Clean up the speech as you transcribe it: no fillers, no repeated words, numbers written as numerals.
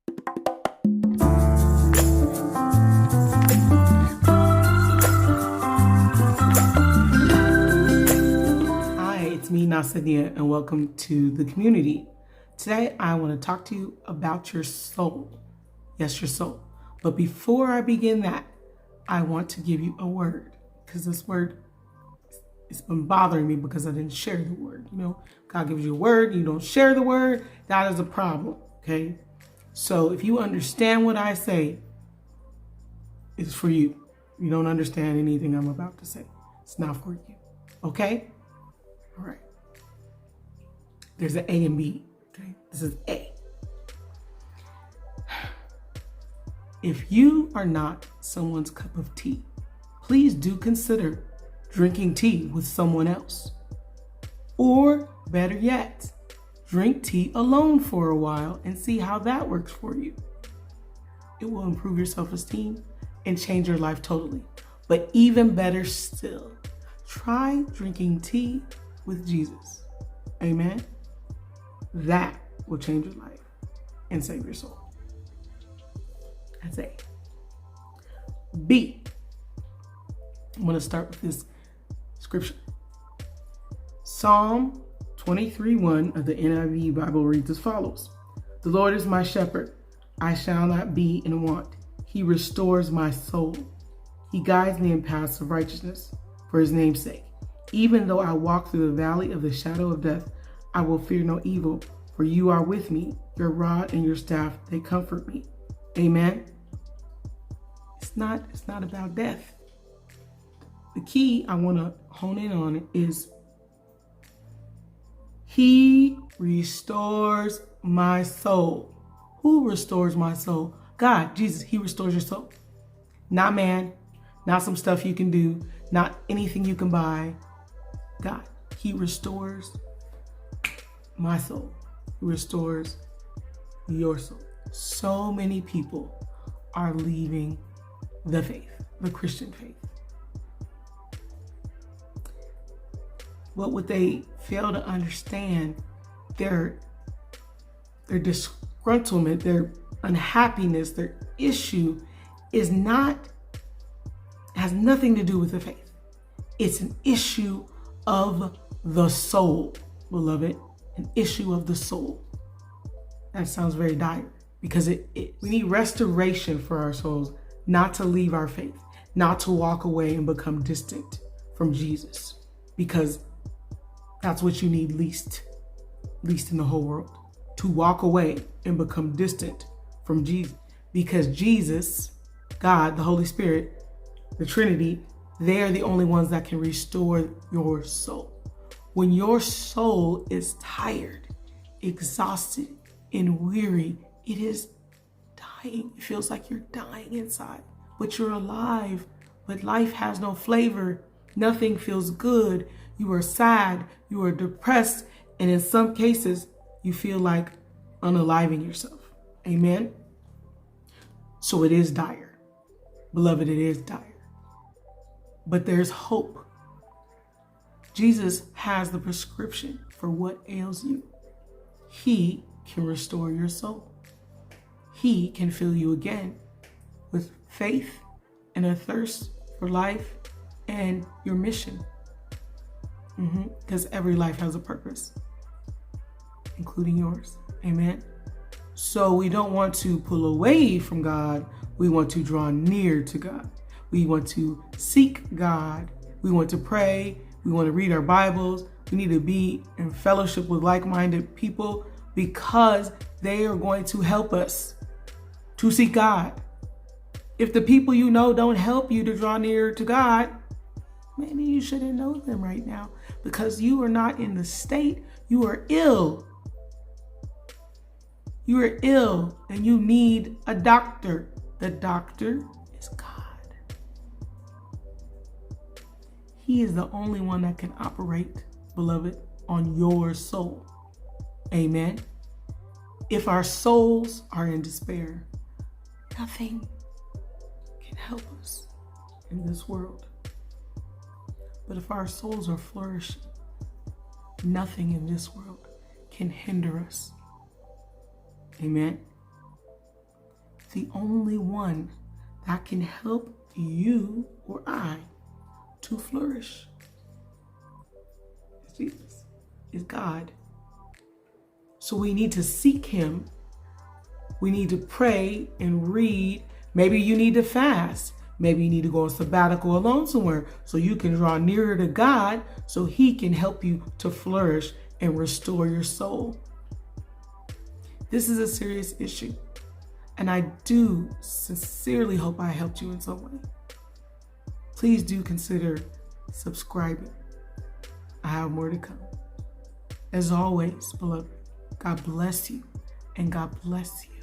It's me, Naa Sydnia, and welcome to the community. Today, I want to talk to you about your soul. Yes, your soul. But before I begin that, I want to give you a word, because this word, it's been bothering me because I didn't share the word. You know, God gives you a word, you don't share the word, that is a problem, okay? So if you understand what I say, it's for you. If you don't understand anything I'm about to say, it's not for you, okay? All right. There's an A and B. Okay. This is A. If you are not someone's cup of tea, please do consider drinking tea with someone else. Or better yet, drink tea alone for a while and see how that works for you. It will improve your self-esteem and change your life totally. But even better still, try drinking tea with Jesus. Amen. That will change your life and save your soul. That's A. B. I'm going to start with this scripture. Psalm 23:1 of the NIV Bible reads as follows. The Lord is my shepherd. I shall not be in want. He restores my soul. He guides me in paths of righteousness for his name's sake. Even though I walk through the valley of the shadow of death, I will fear no evil, for you are with me. Your rod and your staff, they comfort me. Amen. It's not about death. The key I want to hone in on is he restores my soul. Who restores my soul? God, Jesus, he restores your soul. Not man, not some stuff you can do, not anything you can buy. God, he restores my soul. He restores your soul. So many people are leaving the faith, the Christian faith. What would they fail to understand? Their disgruntlement, their unhappiness, their issue has nothing to do with the faith. It's an issue of the soul, beloved, an issue of the soul. That sounds very dire because we need restoration for our souls, not to leave our faith, not to walk away and become distant from Jesus, because that's what you need least in the whole world, to walk away and become distant from Jesus, because Jesus, God, the Holy Spirit, the Trinity, they are the only ones that can restore your soul. When your soul is tired, exhausted, and weary, it is dying. It feels like you're dying inside, but you're alive, but life has no flavor. Nothing feels good. You are sad, you are depressed, and in some cases, you feel like unaliving yourself. Amen? So it is dire. Beloved, it is dire. But there's hope. Jesus has the prescription for what ails you. He can restore your soul. He can fill you again with faith and a thirst for life and your mission. Because every life has a purpose, including yours. Amen. So we don't want to pull away from God. We want to draw near to God. We want to seek God. We want to pray. We want to read our Bibles. We need to be in fellowship with like-minded people because they are going to help us to seek God. If the people you know don't help you to draw near to God, maybe you shouldn't know them right now because you are not in the state. You are ill. You are ill and you need a doctor. The doctor is God. He is the only one that can operate, beloved, on your soul. Amen. If our souls are in despair, nothing can help us in this world. But if our souls are flourishing, nothing in this world can hinder us. Amen. the only one that can help you or I to flourish. It's Jesus. It's God. So we need to seek him. We need to pray and read. Maybe you need to fast. Maybe you need to go on sabbatical alone somewhere so you can draw nearer to God so he can help you to flourish and restore your soul. This is a serious issue, and I do sincerely hope I helped you in some way. Please do consider subscribing. I have more to come. As always, beloved, God bless you and God bless you.